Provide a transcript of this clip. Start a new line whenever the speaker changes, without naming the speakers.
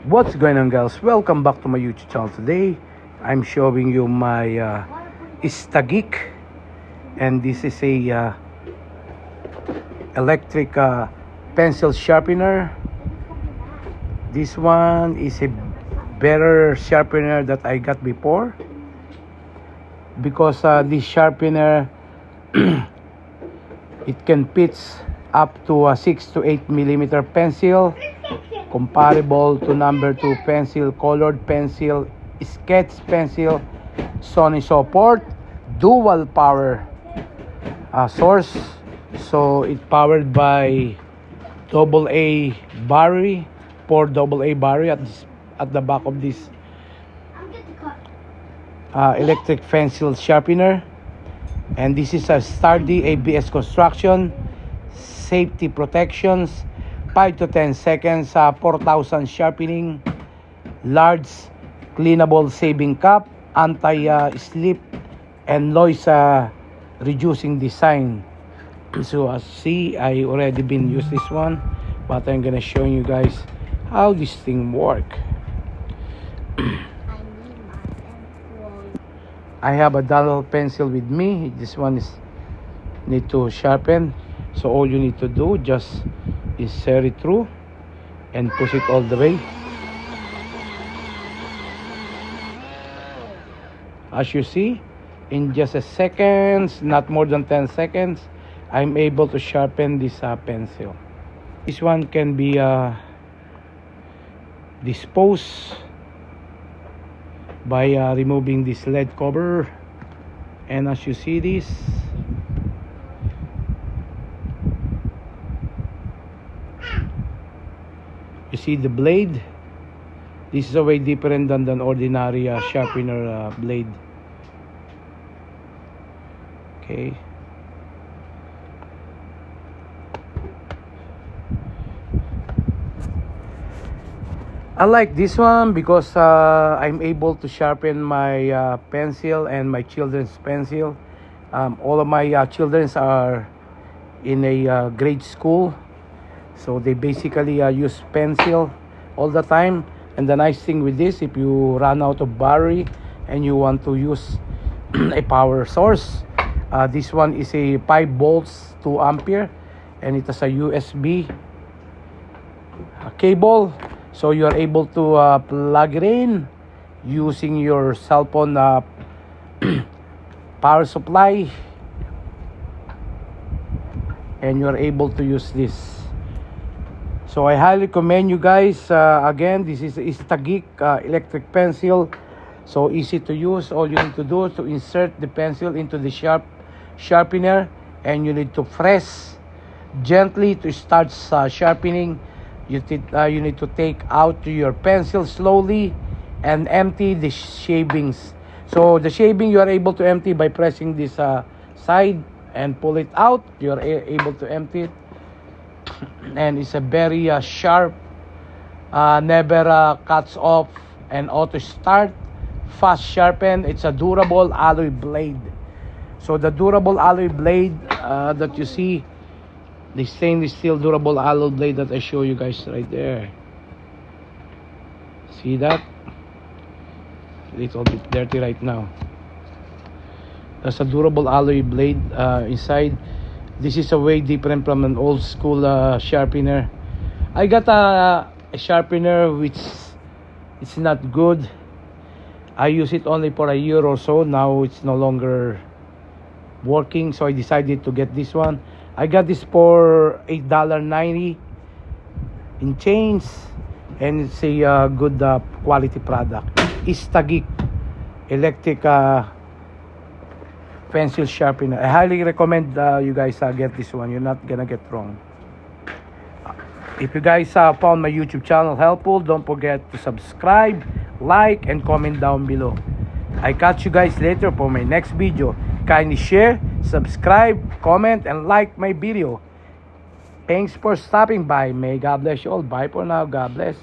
What's going on, guys? Welcome back to my YouTube channel. Today I'm showing you my Istagik, and this is a electric pencil sharpener. This one is a better sharpener that I got before, because this sharpener it can pitch up to a 6 to 8 millimeter pencil, comparable to number 2 pencil, colored pencil, sketch pencil. Sony support dual power source, so it powered by AA battery, 4 AA battery at the back of this electric pencil sharpener. And this is a sturdy ABS construction, safety protections, 5 to 10 seconds, 4,000 sharpening, large cleanable saving cup, anti-slip and noise reducing design. So as see, I already been used this one, but I'm gonna show you guys how this thing work. I have a dull pencil with me. This one is need to sharpen, so all you need to do just is set it through and push it all the way. As you see, in just a seconds, not more than 10 seconds, I'm able to sharpen this pencil. This one can be disposed by removing this lead cover. And as you see this, you see the blade. This is a way different than an ordinary sharpener blade. Okay. I like this one because I'm able to sharpen my pencil and my children's pencil. All of my children are in a grade school, so they basically use pencil all the time. And the nice thing with this, if you run out of battery and you want to use a power source, this one is a 5 volts 2 ampere, and it has a USB cable, so you are able to plug it in using your cell phone power supply, and you are able to use this. So I highly recommend you guys. Again, this is Istagik electric pencil, so easy to use. All you need to do is to insert the pencil into the sharpener, and you need to press gently to start sharpening. You need to take out your pencil slowly and empty the shavings. So the shaving you are able to empty by pressing this side and pull it out. You are able to empty it, and it's a very sharp, never cuts off, and auto start, fast sharpen. It's a durable alloy blade. So the durable alloy blade that you see, the stainless steel durable alloy blade that I show you guys right there. See that? A little bit dirty right now. That's a durable alloy blade inside. This is a way different from an old school sharpener. I got a sharpener which it's not good. I use it only for a year or so. Now it's no longer working, so I decided to get this one. I got this for $8.90 in change, and it's a good quality product. Istagik electric pencil sharpener. I highly recommend you guys get this one. You're not gonna get wrong. If you guys found my YouTube channel helpful, don't forget to subscribe, like, and comment down below. I catch you guys later for my next video. Kindly share, subscribe, comment, and like my video. Thanks for stopping by. May God bless you all. Bye for now. God bless.